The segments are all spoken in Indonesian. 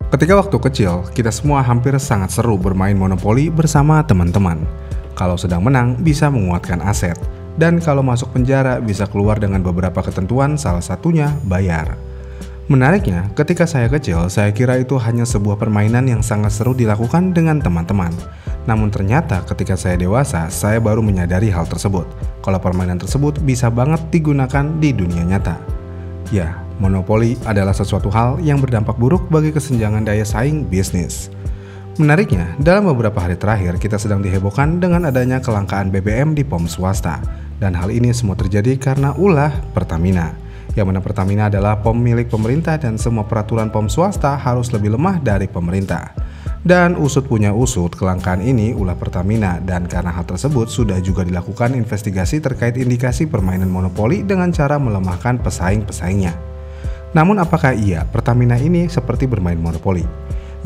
Ketika waktu kecil, kita semua hampir sangat seru bermain monopoli bersama teman-teman. Kalau sedang menang, bisa menguatkan aset. Dan kalau masuk penjara, bisa keluar dengan beberapa ketentuan, salah satunya bayar. Menariknya, ketika saya kecil, saya kira itu hanya sebuah permainan yang sangat seru dilakukan dengan teman-teman. Namun ternyata ketika saya dewasa, saya baru menyadari hal tersebut. Kalau permainan tersebut bisa banget digunakan di dunia nyata. Ya, monopoli adalah sesuatu hal yang berdampak buruk bagi kesenjangan daya saing bisnis. Menariknya, dalam beberapa hari terakhir kita sedang dihebohkan dengan adanya kelangkaan BBM di POM swasta. Dan hal ini semua terjadi karena ulah Pertamina. Yang mana Pertamina adalah POM milik pemerintah dan semua peraturan POM swasta harus lebih lemah dari pemerintah. Dan usut punya usut, kelangkaan ini ulah Pertamina, dan karena hal tersebut sudah juga dilakukan investigasi terkait indikasi permainan monopoli dengan cara melemahkan pesaing-pesaingnya. Namun apakah iya Pertamina ini seperti bermain monopoli?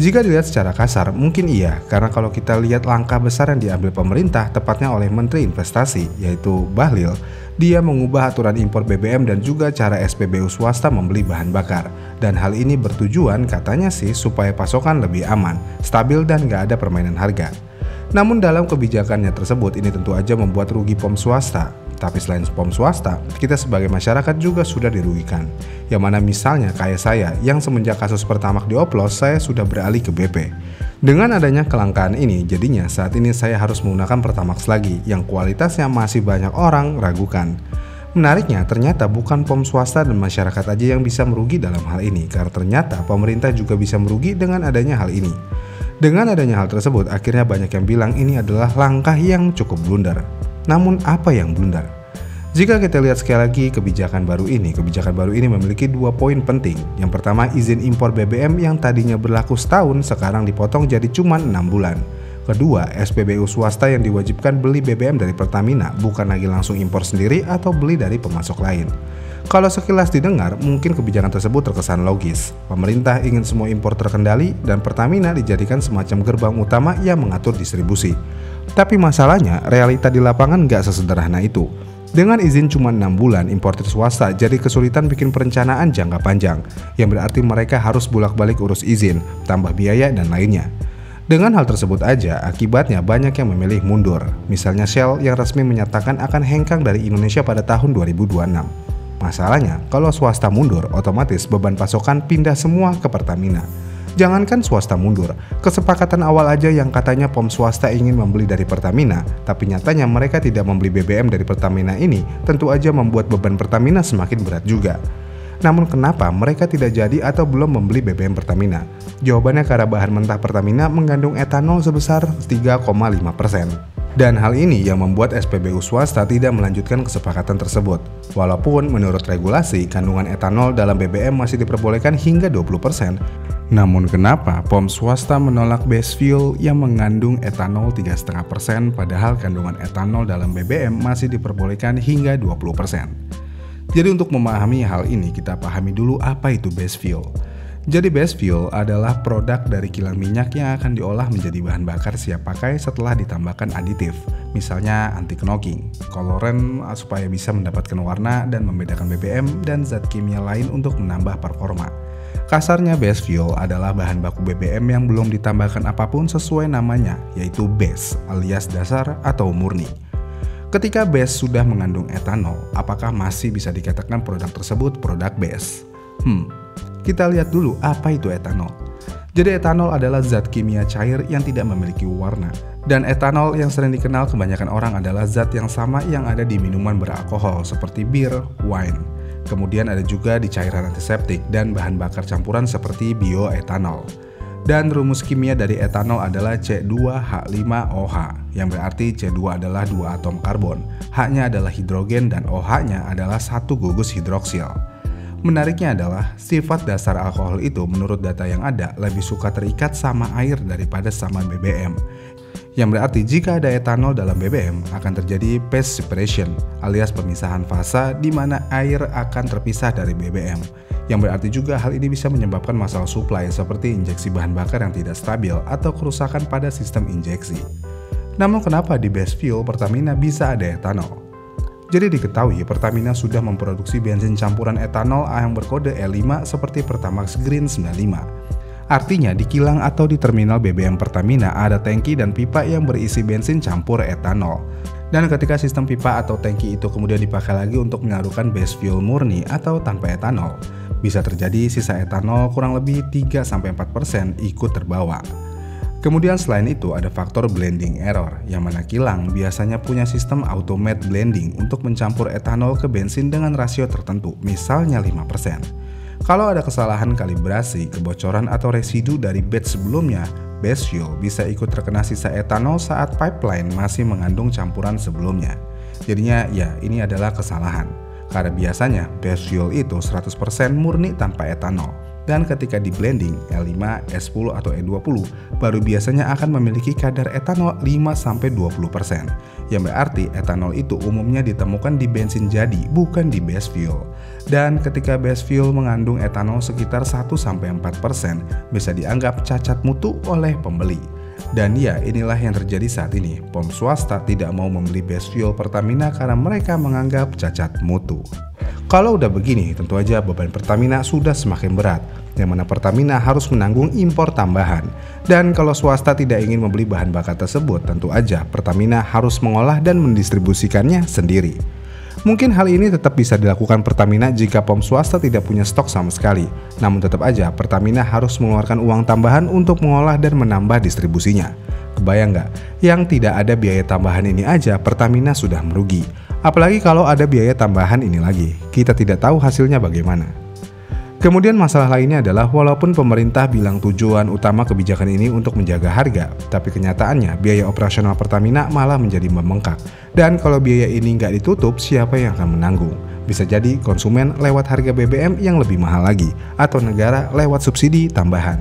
Jika dilihat secara kasar, mungkin iya, karena kalau kita lihat langkah besar yang diambil pemerintah, tepatnya oleh Menteri Investasi, yaitu Bahlil, dia mengubah aturan impor BBM dan juga cara SPBU swasta membeli bahan bakar. Dan hal ini bertujuan katanya sih supaya pasokan lebih aman, stabil dan gak ada permainan harga. Namun dalam kebijakannya tersebut ini tentu aja membuat rugi POM swasta. Tapi selain POM swasta, kita sebagai masyarakat juga sudah dirugikan. Yang mana misalnya kayak saya, yang semenjak kasus Pertamax dioplos, saya sudah beralih ke BP. Dengan adanya kelangkaan ini, jadinya saat ini saya harus menggunakan Pertamax lagi, yang kualitasnya masih banyak orang ragukan. Menariknya, ternyata bukan POM swasta dan masyarakat aja yang bisa merugi dalam hal ini, karena ternyata pemerintah juga bisa merugi dengan adanya hal ini. Dengan adanya hal tersebut, akhirnya banyak yang bilang ini adalah langkah yang cukup blunder. Namun apa yang blunder? Jika kita lihat sekali lagi kebijakan baru ini memiliki 2 poin penting. Yang pertama, izin impor BBM yang tadinya berlaku setahun sekarang dipotong jadi cuma 6 bulan. Kedua, SPBU swasta yang diwajibkan beli BBM dari Pertamina, bukan lagi langsung impor sendiri atau beli dari pemasok lain. Kalau sekilas didengar, mungkin kebijakan tersebut terkesan logis. Pemerintah ingin semua impor terkendali dan Pertamina dijadikan semacam gerbang utama yang mengatur distribusi. Tapi masalahnya, realita di lapangan nggak sesederhana itu. Dengan izin cuma 6 bulan, importer swasta jadi kesulitan bikin perencanaan jangka panjang, yang berarti mereka harus bolak-balik urus izin, tambah biaya dan lainnya. Dengan hal tersebut aja, akibatnya banyak yang memilih mundur. Misalnya Shell yang resmi menyatakan akan hengkang dari Indonesia pada tahun 2026. Masalahnya, kalau swasta mundur, otomatis beban pasokan pindah semua ke Pertamina. Jangankan swasta mundur, kesepakatan awal aja yang katanya POM swasta ingin membeli dari Pertamina, tapi nyatanya mereka tidak membeli BBM dari Pertamina ini, tentu aja membuat beban Pertamina semakin berat juga. Namun kenapa mereka tidak jadi atau belum membeli BBM Pertamina? Jawabannya karena bahan mentah Pertamina mengandung etanol sebesar 3,5%. Dan hal ini yang membuat SPBU swasta tidak melanjutkan kesepakatan tersebut. Walaupun menurut regulasi, kandungan etanol dalam BBM masih diperbolehkan hingga 20%. Namun kenapa POM swasta menolak base fuel yang mengandung etanol 3,5% padahal kandungan etanol dalam BBM masih diperbolehkan hingga 20%. Jadi untuk memahami hal ini, kita pahami dulu apa itu base fuel. Jadi base fuel adalah produk dari kilang minyak yang akan diolah menjadi bahan bakar siap pakai setelah ditambahkan aditif, misalnya anti-knocking, koloran supaya bisa mendapatkan warna dan membedakan BBM dan zat kimia lain untuk menambah performa. Kasarnya base fuel adalah bahan baku BBM yang belum ditambahkan apapun sesuai namanya, yaitu base alias dasar atau murni. Ketika base sudah mengandung etanol, apakah masih bisa dikatakan produk tersebut produk base? Kita lihat dulu apa itu etanol. Jadi etanol adalah zat kimia cair yang tidak memiliki warna. Dan etanol yang sering dikenal kebanyakan orang adalah zat yang sama yang ada di minuman beralkohol seperti bir, wine. Kemudian ada juga di cairan antiseptik dan bahan bakar campuran seperti bioetanol. Dan rumus kimia dari etanol adalah C2H5OH, yang berarti C2 adalah 2 atom karbon, H-nya adalah hidrogen dan OH-nya adalah 1 gugus hidroksil. Menariknya adalah sifat dasar alkohol itu menurut data yang ada lebih suka terikat sama air daripada sama BBM. Yang berarti jika ada etanol dalam BBM akan terjadi phase separation alias pemisahan fasa di mana air akan terpisah dari BBM. Yang berarti juga hal ini bisa menyebabkan masalah supply seperti injeksi bahan bakar yang tidak stabil atau kerusakan pada sistem injeksi. Namun kenapa di base fuel Pertamina bisa ada etanol? Jadi diketahui Pertamina sudah memproduksi bensin campuran etanol yang berkode E5 seperti Pertamax Green 95. Artinya di kilang atau di terminal BBM Pertamina ada tangki dan pipa yang berisi bensin campur etanol. Dan ketika sistem pipa atau tangki itu kemudian dipakai lagi untuk menyalurkan base fuel murni atau tanpa etanol, bisa terjadi sisa etanol kurang lebih 3-4% ikut terbawa. Kemudian selain itu ada faktor blending error, yang mana kilang biasanya punya sistem automate blending untuk mencampur etanol ke bensin dengan rasio tertentu, misalnya 5%. Kalau ada kesalahan kalibrasi, kebocoran atau residu dari batch sebelumnya, base fuel bisa ikut terkena sisa etanol saat pipeline masih mengandung campuran sebelumnya. Jadinya ya ini adalah kesalahan, karena biasanya base fuel itu 100% murni tanpa etanol. Dan ketika di blending E5, S10 atau E20 baru biasanya akan memiliki kadar etanol 5-20%, yang berarti etanol itu umumnya ditemukan di bensin jadi bukan di base fuel. Dan ketika base fuel mengandung etanol sekitar 1-4%, bisa dianggap cacat mutu oleh pembeli. Dan ya inilah yang terjadi saat ini, POM swasta tidak mau membeli base fuel Pertamina karena mereka menganggap cacat mutu. Kalau udah begini, tentu aja beban Pertamina sudah semakin berat, yang mana Pertamina harus menanggung impor tambahan. Dan kalau swasta tidak ingin membeli bahan bakar tersebut, tentu aja Pertamina harus mengolah dan mendistribusikannya sendiri. Mungkin hal ini tetap bisa dilakukan Pertamina jika POM swasta tidak punya stok sama sekali. Namun tetap aja Pertamina harus mengeluarkan uang tambahan untuk mengolah dan menambah distribusinya. Kebayang nggak? Yang tidak ada biaya tambahan ini aja Pertamina sudah merugi. Apalagi kalau ada biaya tambahan ini lagi, kita tidak tahu hasilnya bagaimana. Kemudian masalah lainnya adalah walaupun pemerintah bilang tujuan utama kebijakan ini untuk menjaga harga, tapi kenyataannya biaya operasional Pertamina malah menjadi membengkak. Dan kalau biaya ini nggak ditutup, siapa yang akan menanggung? Bisa jadi konsumen lewat harga BBM yang lebih mahal lagi, atau negara lewat subsidi tambahan.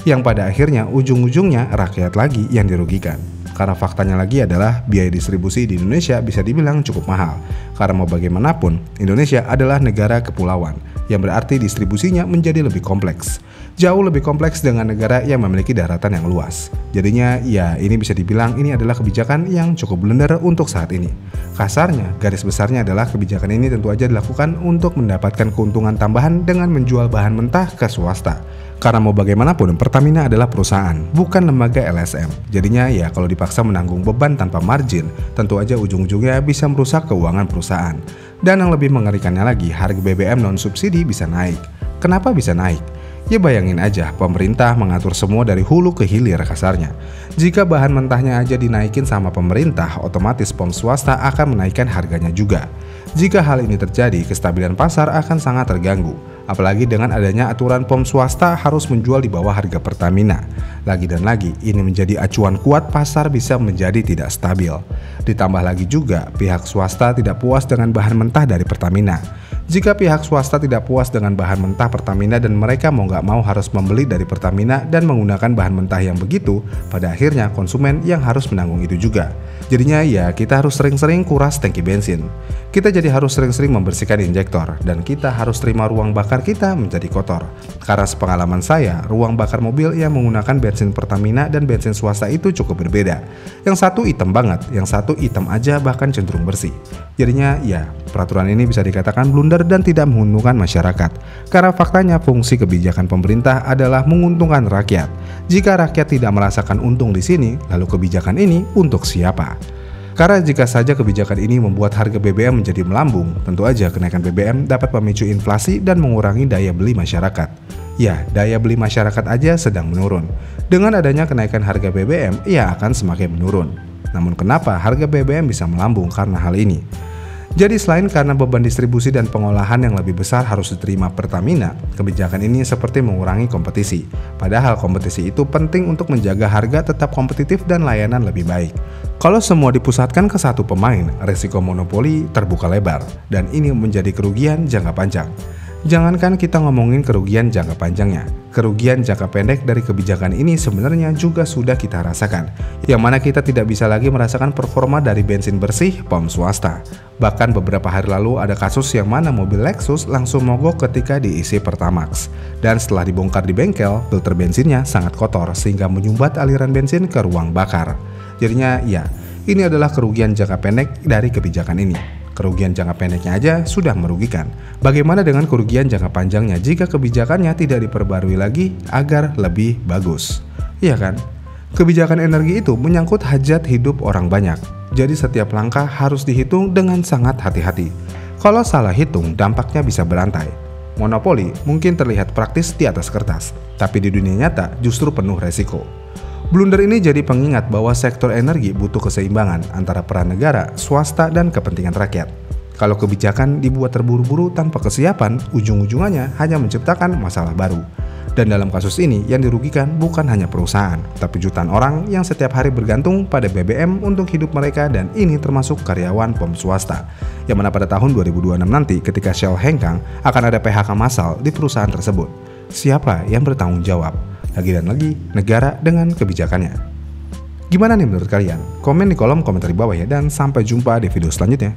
Yang pada akhirnya ujung-ujungnya rakyat lagi yang dirugikan. Karena faktanya lagi adalah biaya distribusi di Indonesia bisa dibilang cukup mahal. Karena mau bagaimanapun, Indonesia adalah negara kepulauan, yang berarti distribusinya menjadi lebih kompleks. Jauh lebih kompleks dengan negara yang memiliki daratan yang luas. Jadinya ya ini bisa dibilang ini adalah kebijakan yang cukup blunder untuk saat ini. Kasarnya, garis besarnya adalah kebijakan ini tentu aja dilakukan untuk mendapatkan keuntungan tambahan dengan menjual bahan mentah ke swasta. Karena mau bagaimanapun, Pertamina adalah perusahaan, bukan lembaga LSM. Jadinya ya kalau dipaksa menanggung beban tanpa margin, tentu aja ujung-ujungnya bisa merusak keuangan perusahaan. Dan yang lebih mengerikannya lagi, harga BBM non-subsidi bisa naik. Kenapa bisa naik? Ya bayangin aja, pemerintah mengatur semua dari hulu ke hilir kasarnya. Jika bahan mentahnya aja dinaikin sama pemerintah, otomatis POM swasta akan menaikkan harganya juga. Jika hal ini terjadi, kestabilan pasar akan sangat terganggu. Apalagi dengan adanya aturan POM swasta harus menjual di bawah harga Pertamina. Lagi dan lagi, ini menjadi acuan kuat pasar bisa menjadi tidak stabil. Ditambah lagi juga, pihak swasta tidak puas dengan bahan mentah dari Pertamina. Jika pihak swasta tidak puas dengan bahan mentah Pertamina dan mereka mau nggak mau harus membeli dari Pertamina dan menggunakan bahan mentah yang begitu, pada akhirnya konsumen yang harus menanggung itu juga. Jadinya ya kita harus sering-sering kuras tangki bensin. Kita jadi harus sering-sering membersihkan injektor dan kita harus terima ruang bakar kita menjadi kotor. Karena sepengalaman saya, ruang bakar mobil yang menggunakan bensin Pertamina dan bensin swasta itu cukup berbeda. Yang satu hitam banget, yang satu hitam aja bahkan cenderung bersih. Jadinya ya, peraturan ini bisa dikatakan blunder dan tidak menguntungkan masyarakat. Karena faktanya fungsi kebijakan pemerintah adalah menguntungkan rakyat. Jika rakyat tidak merasakan untung di sini, lalu kebijakan ini untuk siapa? Karena jika saja kebijakan ini membuat harga BBM menjadi melambung, tentu aja kenaikan BBM dapat memicu inflasi dan mengurangi daya beli masyarakat. Ya, daya beli masyarakat aja sedang menurun. Dengan adanya kenaikan harga BBM, ia akan semakin menurun. Namun kenapa harga BBM bisa melambung karena hal ini? Jadi selain karena beban distribusi dan pengolahan yang lebih besar harus diterima Pertamina, kebijakan ini seperti mengurangi kompetisi. Padahal kompetisi itu penting untuk menjaga harga tetap kompetitif dan layanan lebih baik. Kalau semua dipusatkan ke satu pemain, risiko monopoli terbuka lebar, dan ini menjadi kerugian jangka panjang. Jangankan kita ngomongin kerugian jangka panjangnya, kerugian jangka pendek dari kebijakan ini sebenarnya juga sudah kita rasakan, yang mana kita tidak bisa lagi merasakan performa dari bensin bersih POM swasta. Bahkan beberapa hari lalu ada kasus yang mana mobil Lexus langsung mogok ketika diisi Pertamax. Dan setelah dibongkar di bengkel, filter bensinnya sangat kotor sehingga menyumbat aliran bensin ke ruang bakar. Jadinya ya, ini adalah kerugian jangka pendek dari kebijakan ini. Kerugian jangka pendeknya aja sudah merugikan. Bagaimana dengan kerugian jangka panjangnya jika kebijakannya tidak diperbarui lagi agar lebih bagus? Iya kan? Kebijakan energi itu menyangkut hajat hidup orang banyak. Jadi setiap langkah harus dihitung dengan sangat hati-hati. Kalau salah hitung, dampaknya bisa berantai. Monopoli mungkin terlihat praktis di atas kertas, tapi di dunia nyata justru penuh resiko. Blunder ini jadi pengingat bahwa sektor energi butuh keseimbangan antara peran negara, swasta, dan kepentingan rakyat. Kalau kebijakan dibuat terburu-buru tanpa kesiapan, ujung-ujungannya hanya menciptakan masalah baru. Dan dalam kasus ini, yang dirugikan bukan hanya perusahaan, tapi jutaan orang yang setiap hari bergantung pada BBM untuk hidup mereka, dan ini termasuk karyawan POM swasta. Yang mana pada tahun 2026 nanti ketika Shell hengkang, akan ada PHK massal di perusahaan tersebut. Siapa yang bertanggung jawab? Lagi dan lagi, negara dengan kebijakannya. Gimana nih menurut kalian? Komen di kolom komentar di bawah ya, dan sampai jumpa di video selanjutnya.